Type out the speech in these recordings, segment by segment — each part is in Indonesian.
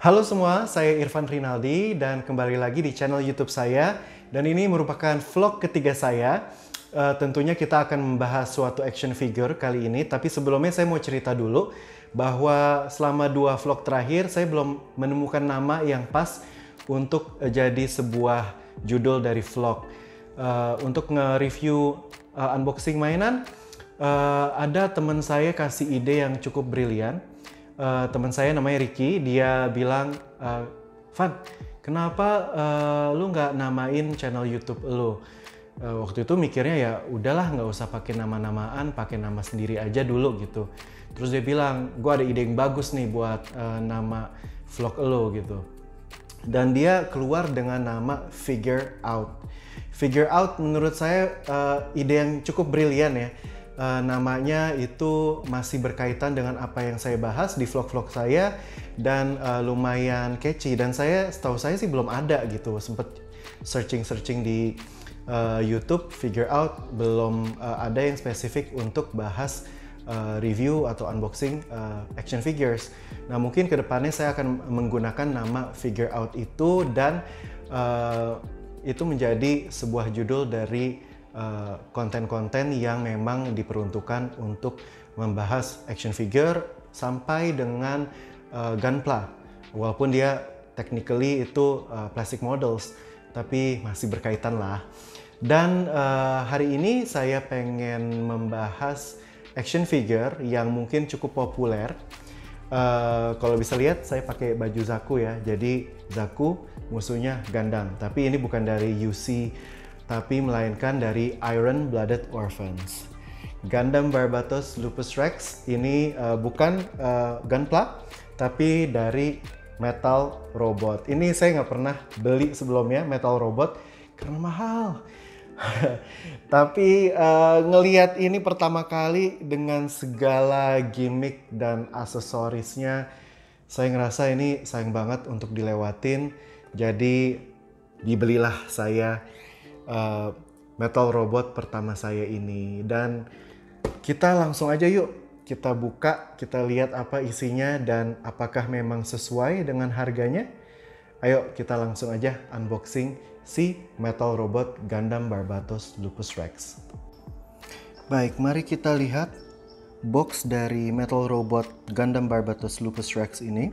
Halo semua, saya Irfan Rinaldi dan kembali lagi di channel YouTube saya. Dan ini merupakan vlog ketiga saya. Tentunya kita akan membahas suatu action figure kali ini. Tapi sebelumnya saya mau cerita dulu bahwa selama 2 vlog terakhir saya belum menemukan nama yang pas untuk jadi sebuah judul dari vlog. Untuk nge-review unboxing mainan, ada teman saya kasih ide yang cukup brilian. Teman saya namanya Ricky, dia bilang, Van, kenapa lu nggak namain channel YouTube lu? Waktu itu mikirnya ya udahlah nggak usah pakai nama-namaan, pakai nama sendiri aja dulu gitu. Terus dia bilang, gue ada ide yang bagus nih buat nama vlog lu gitu. Dan dia keluar dengan nama Figure Out. Figure Out menurut saya ide yang cukup brilian ya. Namanya itu masih berkaitan dengan apa yang saya bahas di vlog-vlog saya dan lumayan catchy, dan setahu saya sih belum ada gitu. Sempet searching di YouTube, Figure Out, belum ada yang spesifik untuk bahas review atau unboxing action figures. Nah, mungkin kedepannya saya akan menggunakan nama Figure Out itu, dan itu menjadi sebuah judul dari konten-konten yang memang diperuntukkan untuk membahas action figure sampai dengan Gunpla. Walaupun dia technically itu plastic models, tapi masih berkaitan lah. Dan hari ini saya pengen membahas action figure yang mungkin cukup populer. Kalau bisa lihat, saya pakai baju Zaku ya. Jadi Zaku musuhnya Gundam, tapi ini bukan dari UC, tapi melainkan dari Iron Blooded Orphans. Gundam Barbatos Lupus Rex ini bukan Gunpla, tapi dari Metal Robot. Ini saya nggak pernah beli sebelumnya Metal Robot karena mahal. Tapi ngelihat ini pertama kali dengan segala gimmick dan aksesorisnya, saya ngerasa ini sayang banget untuk dilewatin. Jadi dibelilah saya Metal Robot pertama saya ini, dan kita langsung aja yuk kita buka, kita lihat apa isinya dan apakah memang sesuai dengan harganya. Ayo kita langsung aja unboxing si Metal Robot Gundam Barbatos Lupus Rex. Baik, mari kita lihat box dari Metal Robot Gundam Barbatos Lupus Rex ini.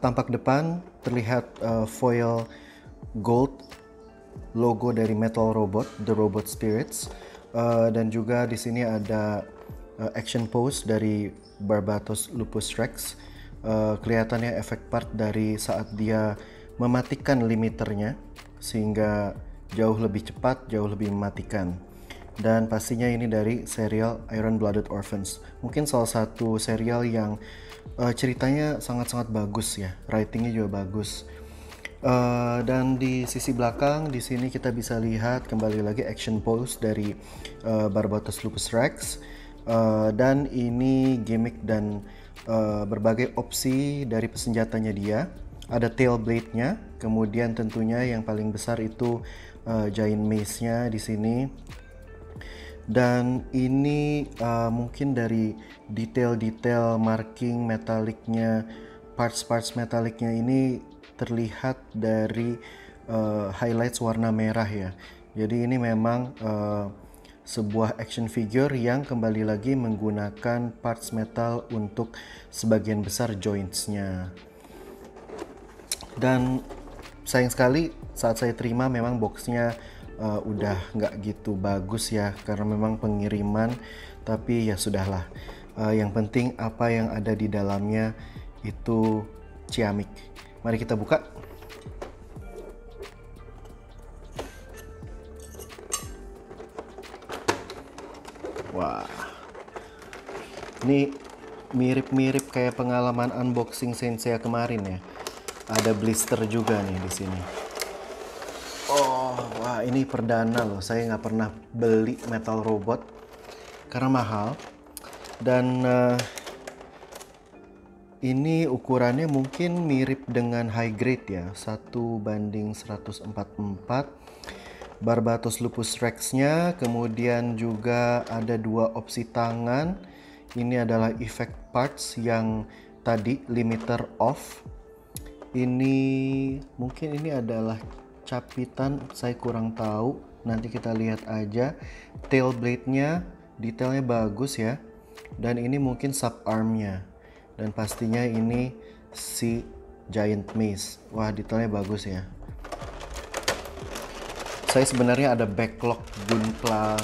Tampak depan terlihat foil gold logo dari Metal Robot, The Robot Spirits, dan juga di sini ada action pose dari Barbatos Lupus Rex. Kelihatannya efek part dari saat dia mematikan limiternya, sehingga jauh lebih cepat, jauh lebih mematikan. Dan pastinya ini dari serial Iron Blooded Orphans. Mungkin salah satu serial yang ceritanya sangat-sangat bagus ya, writingnya juga bagus. Dan di sisi belakang di sini kita bisa lihat kembali lagi action pose dari Barbatos Lupus Rex, dan ini gimmick dan berbagai opsi dari pesenjatanya dia. Ada tail blade-nya, kemudian tentunya yang paling besar itu giant mace-nya di sini. Dan ini mungkin dari detail-detail marking metaliknya, parts-parts metaliknya ini terlihat dari highlights warna merah ya. Jadi ini memang sebuah action figure yang kembali lagi menggunakan parts metal untuk sebagian besar joints-nya. Dan sayang sekali saat saya terima memang boxnya udah nggak gitu bagus ya, karena memang pengiriman. Tapi ya sudahlah, yang penting apa yang ada di dalamnya itu ciamik. Mari kita buka. Wah, ini mirip-mirip kayak pengalaman unboxing Sensei kemarin ya. Ada blister juga nih di sini. Oh, wah, ini perdana loh. Saya nggak pernah beli Metal Robot karena mahal. Dan ini ukurannya mungkin mirip dengan high grade ya, 1:144. Barbatos Lupus Rex-nya, kemudian juga ada 2 opsi tangan. Ini adalah effect parts yang tadi limiter off. Ini mungkin ini adalah capitan, saya kurang tahu. Nanti kita lihat aja. Tail blade-nya detailnya bagus ya. Dan ini mungkin sub arm-nya. Dan pastinya ini si giant mace. Wah, detailnya bagus ya. Saya sebenarnya ada backlog Gunpla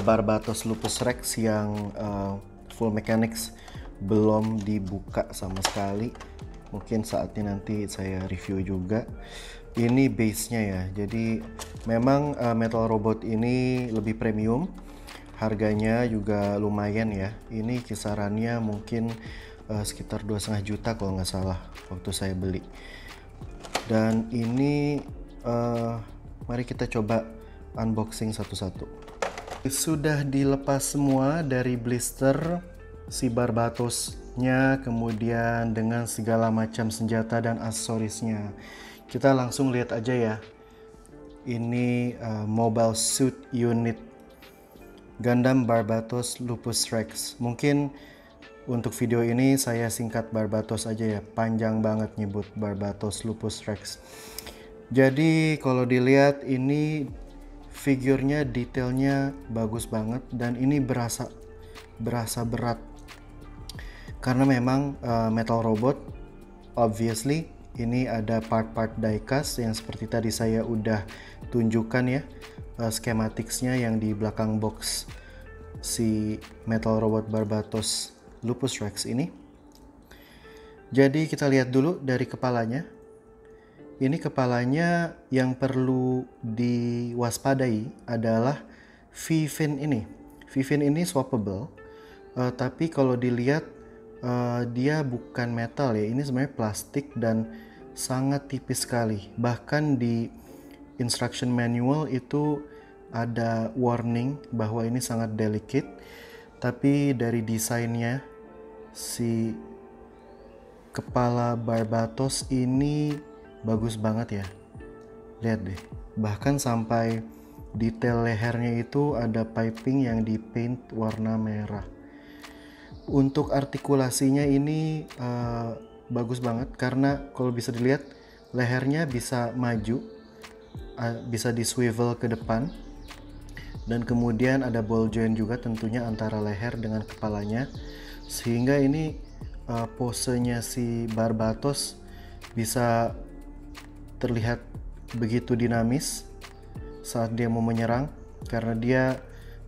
Barbatos Lupus Rex yang full mechanics belum dibuka sama sekali. Mungkin saatnya nanti saya review juga. Ini base-nya ya. Jadi memang Metal Robot ini lebih premium. Harganya juga lumayan ya. Ini kisarannya mungkin sekitar 2,5 juta kalau nggak salah waktu saya beli. Dan ini mari kita coba unboxing satu-satu. Sudah dilepas semua dari blister si Barbatosnya, kemudian dengan segala macam senjata dan aksesorisnya. Kita langsung lihat aja ya. Ini mobile suit unit Gundam Barbatos Lupus Rex. Mungkin untuk video ini saya singkat Barbatos aja ya. Panjang banget nyebut Barbatos Lupus Rex. Jadi kalau dilihat ini figurnya detailnya bagus banget dan ini berasa berat karena memang Metal Robot obviously ini ada part-part diecast yang seperti tadi saya udah tunjukkan ya, schematicsnya yang di belakang box si Metal Robot Barbatos Lupus Rex ini. Jadi kita lihat dulu dari kepalanya. Ini kepalanya yang perlu diwaspadai adalah V-fin ini. V-fin ini swappable, tapi kalau dilihat dia bukan metal ya. Ini sebenarnya plastik dan sangat tipis sekali. Bahkan di instruction manual itu ada warning bahwa ini sangat delicate. Tapi dari desainnya si kepala Barbatos ini bagus banget ya. Lihat deh, bahkan sampai detail lehernya itu ada piping yang di paint warna merah. Untuk artikulasinya ini bagus banget karena kalau bisa dilihat lehernya bisa maju, bisa di swivel ke depan, dan kemudian ada ball joint juga tentunya antara leher dengan kepalanya, sehingga ini posenya si Barbatos bisa terlihat begitu dinamis saat dia mau menyerang karena dia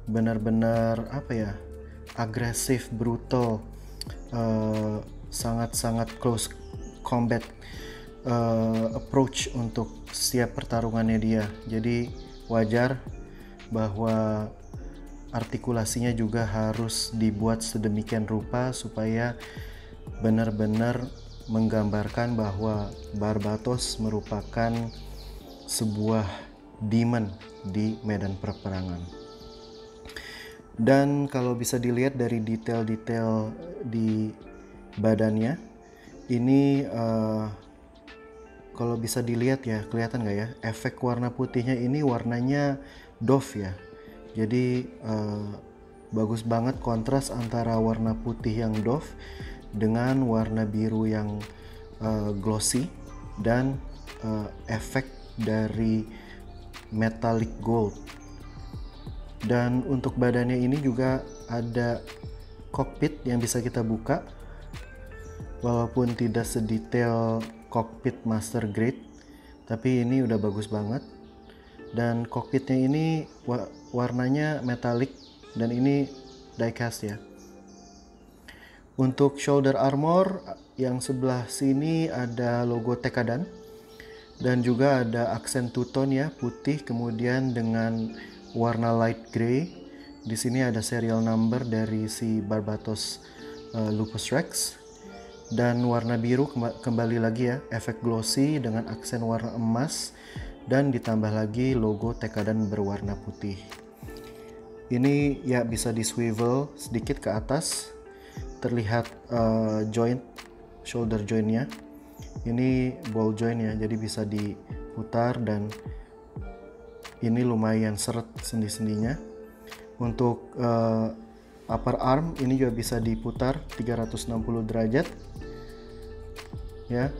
benar-benar agresif, brutal, sangat-sangat close combat approach untuk setiap pertarungannya dia. Jadi wajar bahwa artikulasinya juga harus dibuat sedemikian rupa supaya benar-benar menggambarkan bahwa Barbatos merupakan sebuah demon di medan peperangan. Dan kalau bisa dilihat dari detail-detail di badannya, ini kalau bisa dilihat ya, kelihatan nggak ya, efek warna putihnya ini warnanya doff ya. Jadi bagus banget kontras antara warna putih yang doff dengan warna biru yang glossy dan efek dari metallic gold. Dan untuk badannya ini juga ada cockpit yang bisa kita buka, walaupun tidak sedetail cockpit master grade, tapi ini udah bagus banget. Dan cockpitnya ini warnanya metallic dan ini diecast ya. Untuk shoulder armor yang sebelah sini ada logo Tekadan dan juga ada aksen two-tone ya, putih kemudian dengan warna light gray. Di sini ada serial number dari si Barbatos Lupus Rex dan warna biru kembali lagi ya, efek glossy dengan aksen warna emas dan ditambah lagi logo Tekadan berwarna putih. Ini ya bisa di swivel sedikit ke atas. Terlihat joint, shoulder jointnya. Ini ball joint ya, jadi bisa diputar dan ini lumayan seret sendi-sendinya. Untuk upper arm ini juga bisa diputar 360 derajat ya.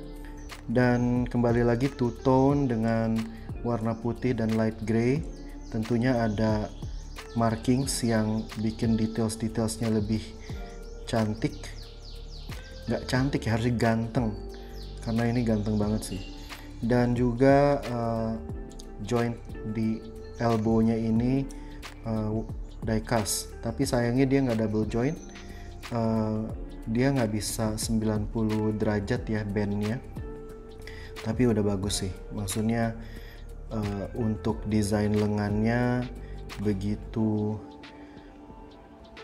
Dan kembali lagi two tone dengan warna putih dan light gray. Tentunya ada markings yang bikin details-detailsnya lebih cantik. Nggak cantik ya, harusnya ganteng, karena ini ganteng banget sih. Dan juga joint di elbow-nya ini die cast, tapi sayangnya dia nggak double joint. Dia nggak bisa 90 derajat ya bendnya, tapi udah bagus sih. Maksudnya untuk desain lengannya begitu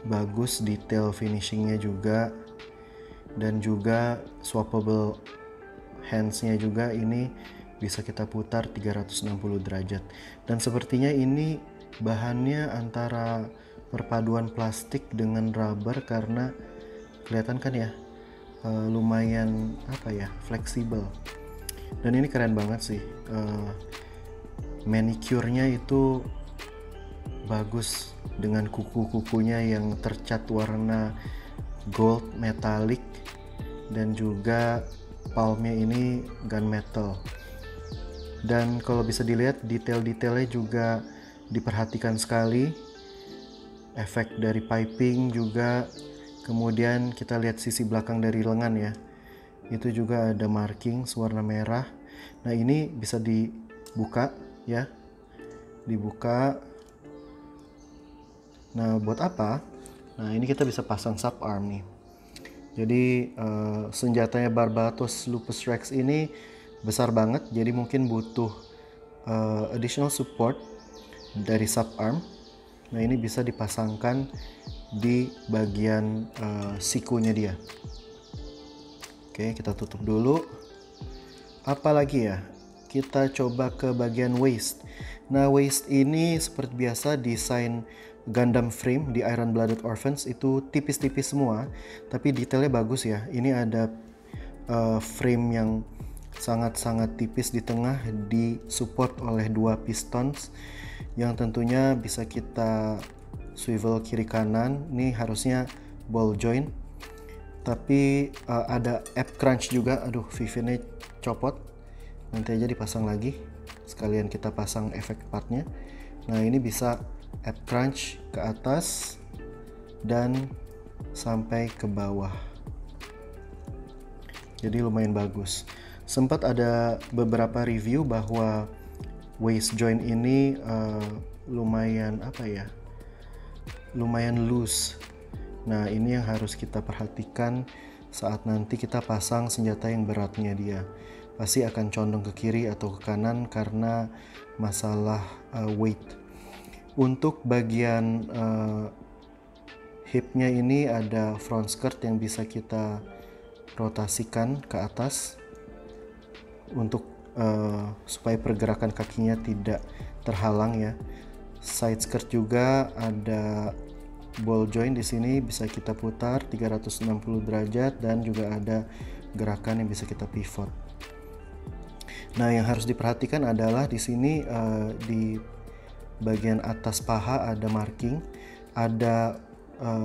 bagus, detail finishingnya juga, dan juga swappable handsnya juga ini bisa kita putar 360 derajat. Dan sepertinya ini bahannya antara perpaduan plastik dengan rubber, karena kelihatan kan ya lumayan fleksibel. Dan ini keren banget sih. Manicure-nya itu bagus dengan kuku-kukunya yang tercat warna gold metallic, dan juga palmnya ini gunmetal. Dan kalau bisa dilihat detail-detailnya juga diperhatikan sekali, efek dari piping juga. Kemudian kita lihat sisi belakang dari lengan ya, itu juga ada marking warna merah. Nah ini bisa dibuka ya, dibuka. Nah buat apa? Nah ini kita bisa pasang sub arm nih. Jadi senjatanya Barbatos Lupus Rex ini besar banget, jadi mungkin butuh additional support dari sub arm. Nah ini bisa dipasangkan di bagian sikunya dia. Oke, kita tutup dulu. Apalagi ya, kita coba ke bagian waist. Nah waist ini seperti biasa desain Gundam frame di Iron Blooded Orphans itu tipis-tipis semua, tapi detailnya bagus ya. Ini ada frame yang sangat-sangat tipis di tengah, disupport oleh dua pistons yang tentunya bisa kita swivel kiri kanan. Ini harusnya ball joint, tapi ada ab crunch juga. Aduh, VV-nya copot, nanti aja dipasang lagi, sekalian kita pasang efek partnya. Nah ini bisa ab crunch ke atas dan sampai ke bawah, jadi lumayan bagus. Sempat ada beberapa review bahwa waist joint ini lumayan loose. Nah ini yang harus kita perhatikan saat nanti kita pasang senjata yang beratnya. Dia pasti akan condong ke kiri atau ke kanan karena masalah weight. Untuk bagian hipnya ini ada front skirt yang bisa kita rotasikan ke atas untuk supaya pergerakan kakinya tidak terhalang ya. Side skirt juga ada ball joint di sini, bisa kita putar 360 derajat, dan juga ada gerakan yang bisa kita pivot. Nah, yang harus diperhatikan adalah di sini di bagian atas paha ada marking, ada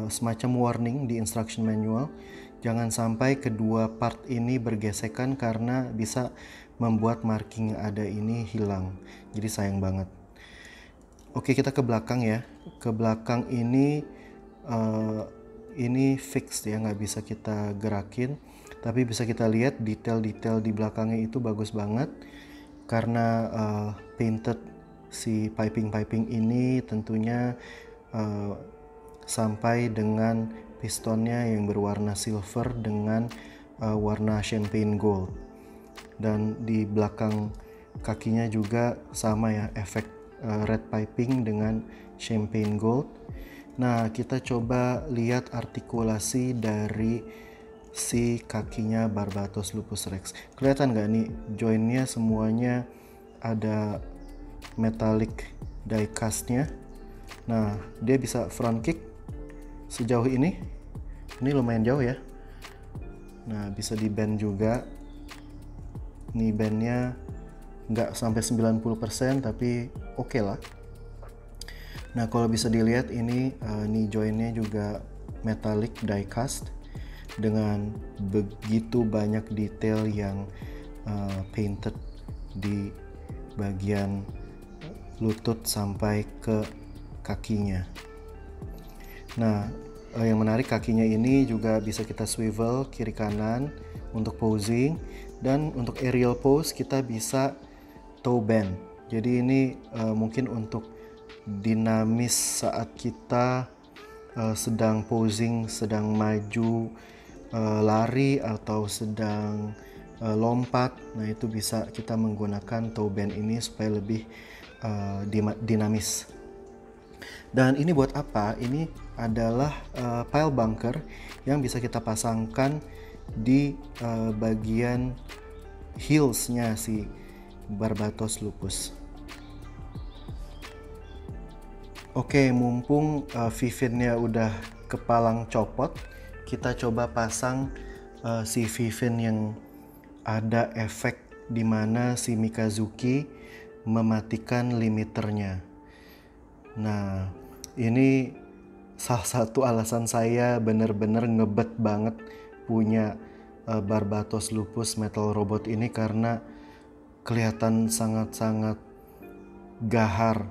semacam warning di instruction manual. Jangan sampai kedua part ini bergesekan karena bisa membuat marking yang ada ini hilang. Jadi sayang banget. Oke, kita ke belakang ya. Ke belakang ini fixed ya, nggak bisa kita gerakin. Tapi bisa kita lihat detail-detail di belakangnya itu bagus banget karena painted si piping ini tentunya sampai dengan pistonnya yang berwarna silver dengan warna champagne gold. Dan di belakang kakinya juga sama ya, efek red piping dengan champagne gold. Nah, kita coba lihat artikulasi dari si kakinya Barbatos Lupus Rex. Kelihatan nggak nih jointnya semuanya ada metallic die castnya. Nah, dia bisa front kick sejauh ini lumayan jauh ya. Nah, bisa di bend juga. Nih bandnya nggak sampai 90% tapi oke lah. Nah, kalau bisa dilihat ini knee jointnya juga metallic die cast dengan begitu banyak detail yang painted di bagian lutut sampai ke kakinya. Nah, yang menarik, kakinya ini juga bisa kita swivel kiri kanan untuk posing, dan untuk aerial pose kita bisa toe bend. Jadi ini mungkin untuk dinamis saat kita sedang posing, sedang maju, lari, atau sedang lompat. Nah, itu bisa kita menggunakan toe bend ini supaya lebih dinamis. Dan ini buat apa? Ini adalah pile bunker yang bisa kita pasangkan di bagian heelsnya si Barbatos Lupus. Oke, mumpung Vivinnya udah kepalang copot, kita coba pasang si Vivin yang ada efek dimana si Mikazuki mematikan limiternya. Nah, ini salah satu alasan saya bener-bener ngebet banget punya Barbatos Lupus Metal Robot ini, karena kelihatan sangat-sangat gahar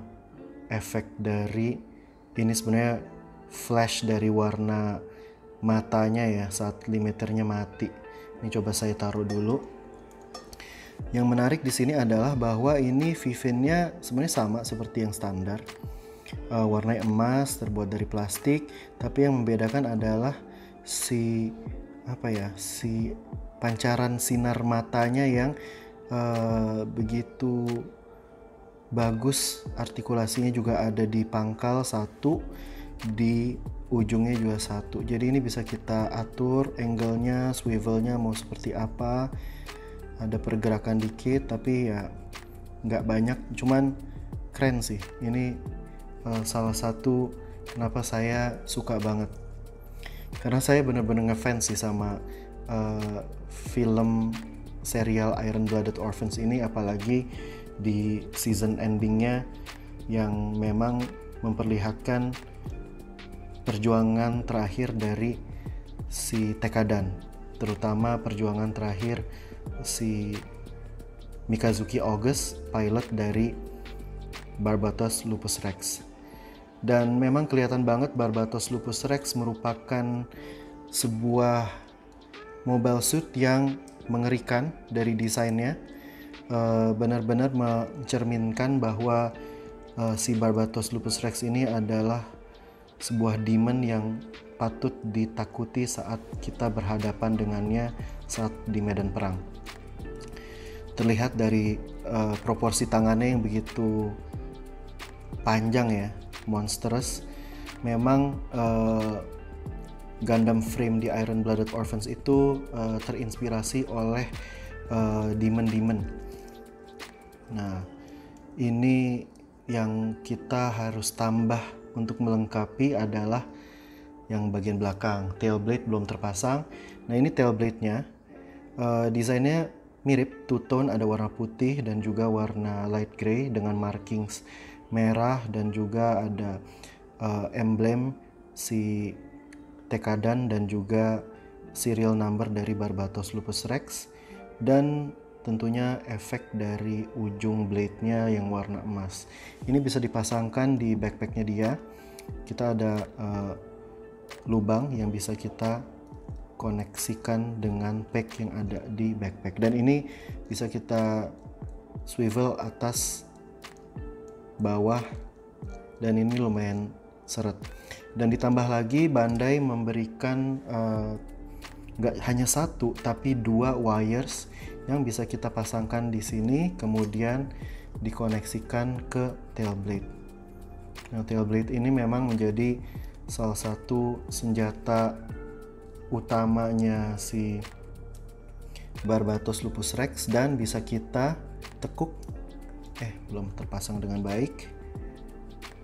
efek dari ini. Sebenarnya flash dari warna matanya ya saat limiternya mati. Ini coba saya taruh dulu. Yang menarik di sini adalah bahwa ini Vivinnya sebenarnya sama seperti yang standar. Warna emas, terbuat dari plastik, tapi yang membedakan adalah si pancaran sinar matanya yang begitu bagus. Artikulasinya juga ada di pangkal satu, di ujungnya juga satu. Jadi ini bisa kita atur angle-nya, swivelnya mau seperti apa. Ada pergerakan dikit tapi ya nggak banyak, cuman keren sih. Ini salah satu kenapa saya suka banget, karena saya bener-bener ngefans sih sama film serial Iron Blooded Orphans ini, apalagi di season endingnya yang memang memperlihatkan perjuangan terakhir dari si Tekadan, terutama perjuangan terakhir si Mikazuki August, pilot dari Barbatos Lupus Rex. Dan memang kelihatan banget Barbatos Lupus Rex merupakan sebuah mobile suit yang mengerikan dari desainnya. Benar-benar mencerminkan bahwa si Barbatos Lupus Rex ini adalah sebuah demon yang patut ditakuti saat kita berhadapan dengannya saat di medan perang. Terlihat dari proporsi tangannya yang begitu panjang ya, monstrous. Memang Gundam frame di Iron Blooded Orphans itu terinspirasi oleh demon-demon. Nah, ini yang kita harus tambah untuk melengkapi adalah yang bagian belakang. Tail blade belum terpasang. Nah, ini tail blade-nya desainnya mirip two tone, ada warna putih dan juga warna light gray dengan markings merah, dan juga ada emblem si Tekadan dan juga serial number dari Barbatos Lupus Rex, dan tentunya efek dari ujung blade-nya yang warna emas. Ini bisa dipasangkan di backpack-nya dia. Kita ada lubang yang bisa kita koneksikan dengan pack yang ada di backpack, dan ini bisa kita swivel atas bawah, dan ini lumayan seret. Dan ditambah lagi Bandai memberikan nggak hanya satu tapi dua wires yang bisa kita pasangkan di sini, kemudian dikoneksikan ke tail blade. Nah, tail blade ini memang menjadi salah satu senjata utamanya si Barbatos Lupus Rex, dan bisa kita tekuk. Belum terpasang dengan baik.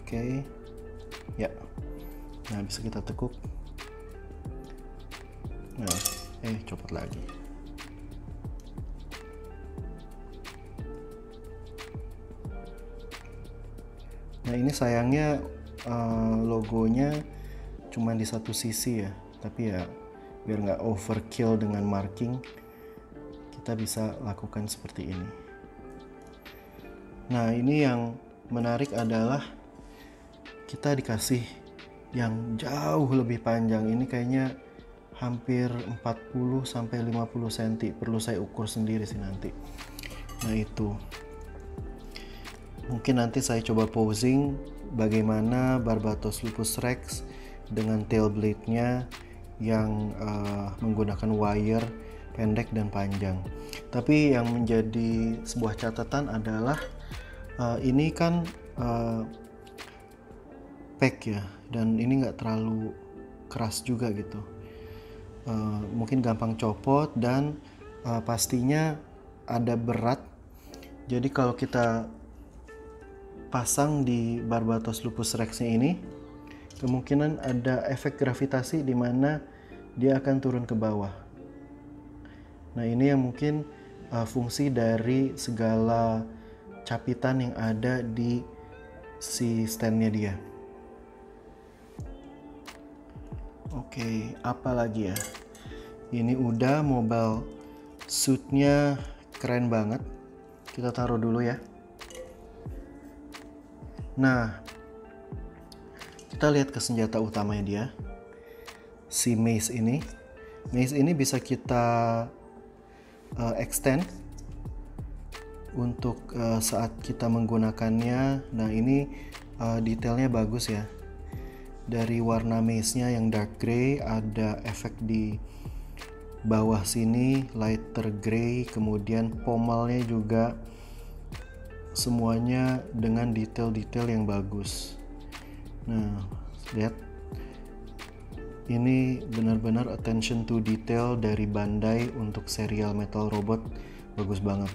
Oke. Ya. Nah, bisa kita tekuk. Nah, copot lagi. Nah, ini sayangnya logonya cuma di satu sisi ya, tapi ya biar nggak overkill dengan marking, kita kita bisa lakukan seperti ini. Nah, ini yang menarik adalah kita dikasih yang jauh lebih panjang. Ini kayaknya hampir 40 sampai 50 cm. Perlu saya ukur sendiri sih nanti. Nah, itu. Mungkin nanti saya coba posing bagaimana Barbatos lupus rex dengan tail blade-nya yang menggunakan wire pendek dan panjang. Tapi yang menjadi sebuah catatan adalah ini kan pack ya, dan ini nggak terlalu keras juga gitu. Mungkin gampang copot dan pastinya ada berat. Jadi kalau kita pasang di Barbatos lupus rex-nya ini, kemungkinan ada efek gravitasi di mana dia akan turun ke bawah. Nah, ini yang mungkin fungsi dari segala capitan yang ada di si standnya dia. Oke, apa lagi ya? Ini udah mobile suitnya keren banget. Kita taruh dulu ya. Nah, kita lihat ke senjata utamanya dia. Si mace ini. Mace ini bisa kita extend untuk saat kita menggunakannya. Nah, ini detailnya bagus ya. Dari warna mace-nya yang dark gray, ada efek di bawah sini lighter gray, kemudian pomalnya juga semuanya dengan detail-detail yang bagus. Nah, lihat. Ini benar-benar attention to detail dari Bandai untuk serial Metal Robot, bagus banget.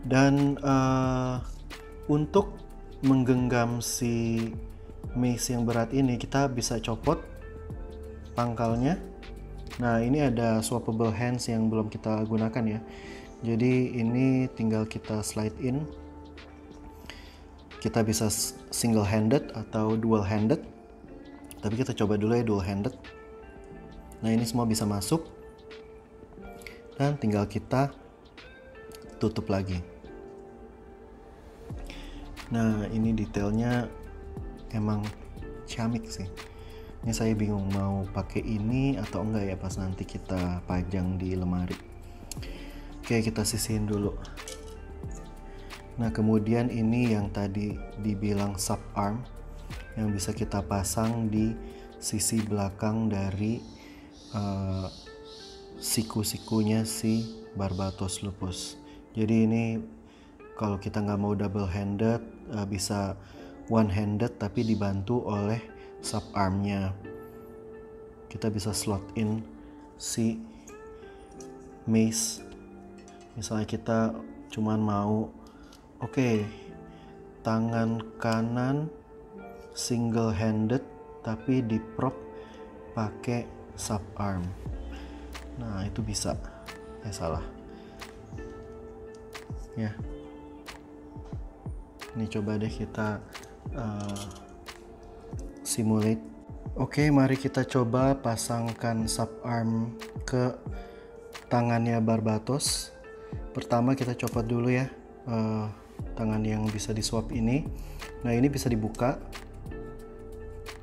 Dan untuk menggenggam si mace yang berat ini, kita bisa copot pangkalnya. Nah, ini ada swappable hands yang belum kita gunakan ya. Jadi ini tinggal kita slide in. Kita bisa single handed atau dual handed. Tapi kita coba dulu ya dual handed. Nah, ini semua bisa masuk. Dan tinggal kita tutup lagi. Nah, ini detailnya emang ciamik sih. Ini saya bingung mau pakai ini atau enggak ya pas nanti kita pajang di lemari. Oke, kita sisihin dulu. Nah, kemudian ini yang tadi dibilang sub arm yang bisa kita pasang di sisi belakang dari siku-sikunya si Barbatos lupus. Jadi ini kalau kita nggak mau double handed, bisa one handed tapi dibantu oleh sub armnya. Kita bisa slot in si mace. Misalnya kita cuman mau tangan kanan single handed tapi di prop pakai sub arm. Nah, itu bisa. Salah ya. Ini coba deh kita simulate. Oke, mari kita coba pasangkan sub arm ke tangannya Barbatos. Pertama kita copot dulu ya tangan yang bisa di swap ini. Nah, ini bisa dibuka.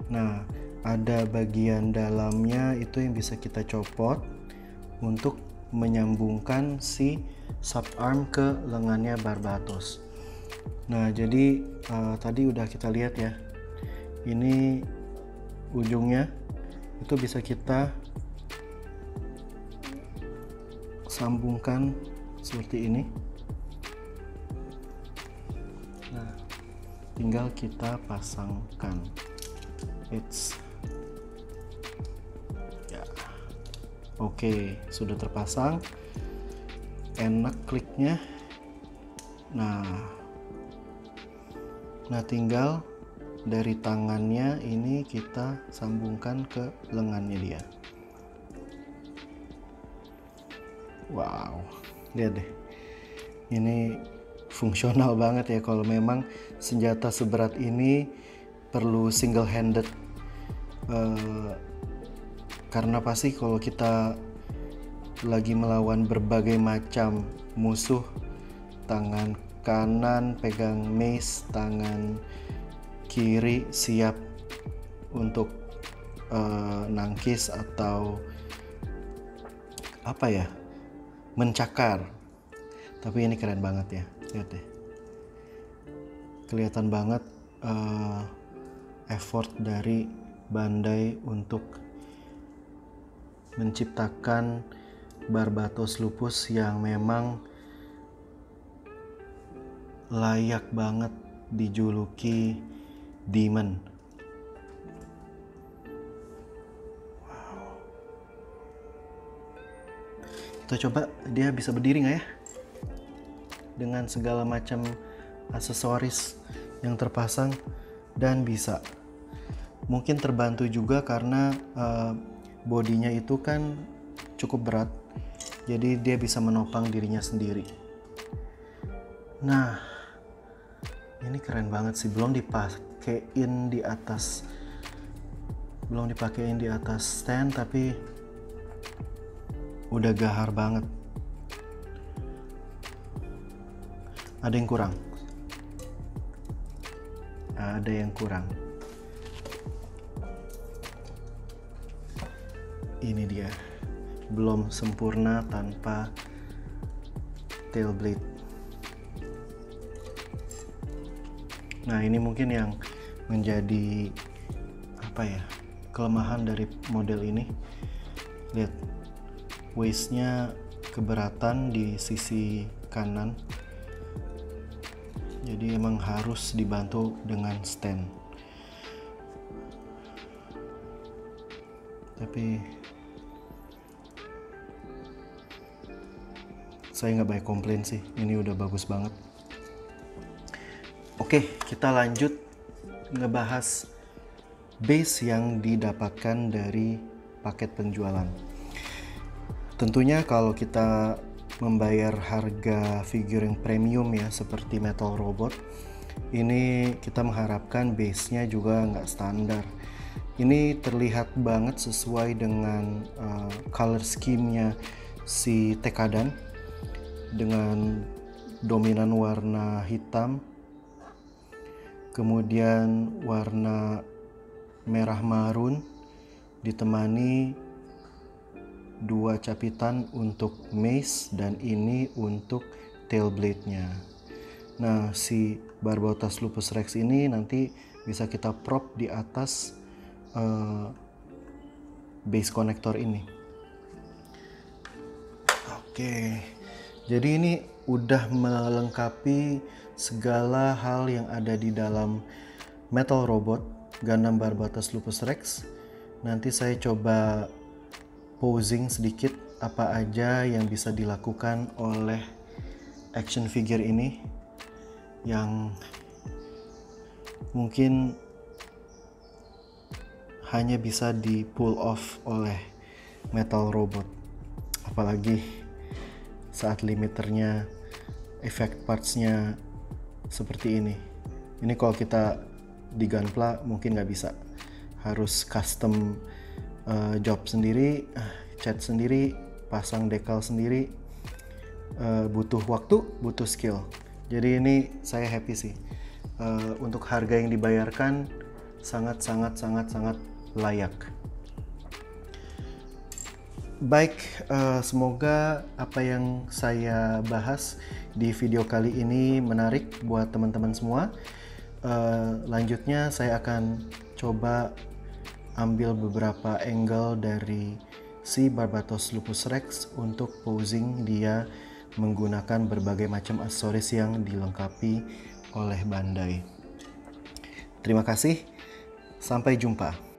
Nah, ada bagian dalamnya itu yang bisa kita copot untuk menyambungkan si sub arm ke lengannya Barbatos. Nah, jadi tadi udah kita lihat ya. Ini ujungnya itu bisa kita sambungkan seperti ini. Nah, tinggal kita pasangkan. Oke, sudah terpasang. Enak kliknya. Nah, tinggal dari tangannya ini kita sambungkan ke lengannya dia. Wow, lihat deh. Ini fungsional banget ya kalau memang senjata seberat ini perlu single handed. Karena pasti kalau kita lagi melawan berbagai macam musuh. Tangan kanan pegang mace, tangan kiri siap untuk nangkis atau apa ya, mencakar. Tapi ini keren banget ya, lihat deh, kelihatan banget effort dari Bandai untuk menciptakan Barbatos Lupus yang memang layak banget dijuluki Demon. Wow. Kita coba dia bisa berdiri nggak ya? Dengan segala macam aksesoris yang terpasang, dan bisa. Mungkin terbantu juga karena bodinya itu kan cukup berat, jadi dia bisa menopang dirinya sendiri. Nah, ini keren banget sih, belum dipakein di atas stand, tapi udah gahar banget. Ada yang kurang. Ini dia, belum sempurna tanpa tail blade. Nah, ini mungkin yang menjadi kelemahan dari model ini. Lihat, waistnya keberatan di sisi kanan, jadi emang harus dibantu dengan stand. Tapi saya nggak banyak komplain sih, ini udah bagus banget. Oke, kita lanjut ngebahas base yang didapatkan dari paket penjualan. Tentunya kalau kita membayar harga figuring premium ya, seperti Metal Robot, ini kita mengharapkan base-nya juga nggak standar. Ini terlihat banget sesuai dengan color scheme-nya si Tekadan, dengan dominan warna hitam, kemudian warna merah marun, ditemani 2 capitan untuk mace, dan ini untuk tail blade-nya. Nah, si Barbatos Lupus Rex ini nanti bisa kita prop di atas base connector ini. Oke, jadi ini udah melengkapi segala hal yang ada di dalam Metal Robot Gundam Barbatos Lupus Rex. Nanti saya coba posing sedikit apa aja yang bisa dilakukan oleh action figure ini yang mungkin hanya bisa di pull off oleh Metal Robot, apalagi saat limiternya, effect partsnya seperti ini. Ini kalau kita di Gunpla mungkin nggak bisa, harus custom job sendiri, cat sendiri, pasang decal sendiri, butuh waktu, butuh skill. Jadi ini saya happy sih, untuk harga yang dibayarkan sangat layak. Baik, semoga apa yang saya bahas di video kali ini menarik buat teman-teman semua. Lanjutnya saya akan coba ambil beberapa angle dari si Barbatos Lupus Rex untuk posing dia menggunakan berbagai macam aksesoris yang dilengkapi oleh Bandai. Terima kasih, sampai jumpa.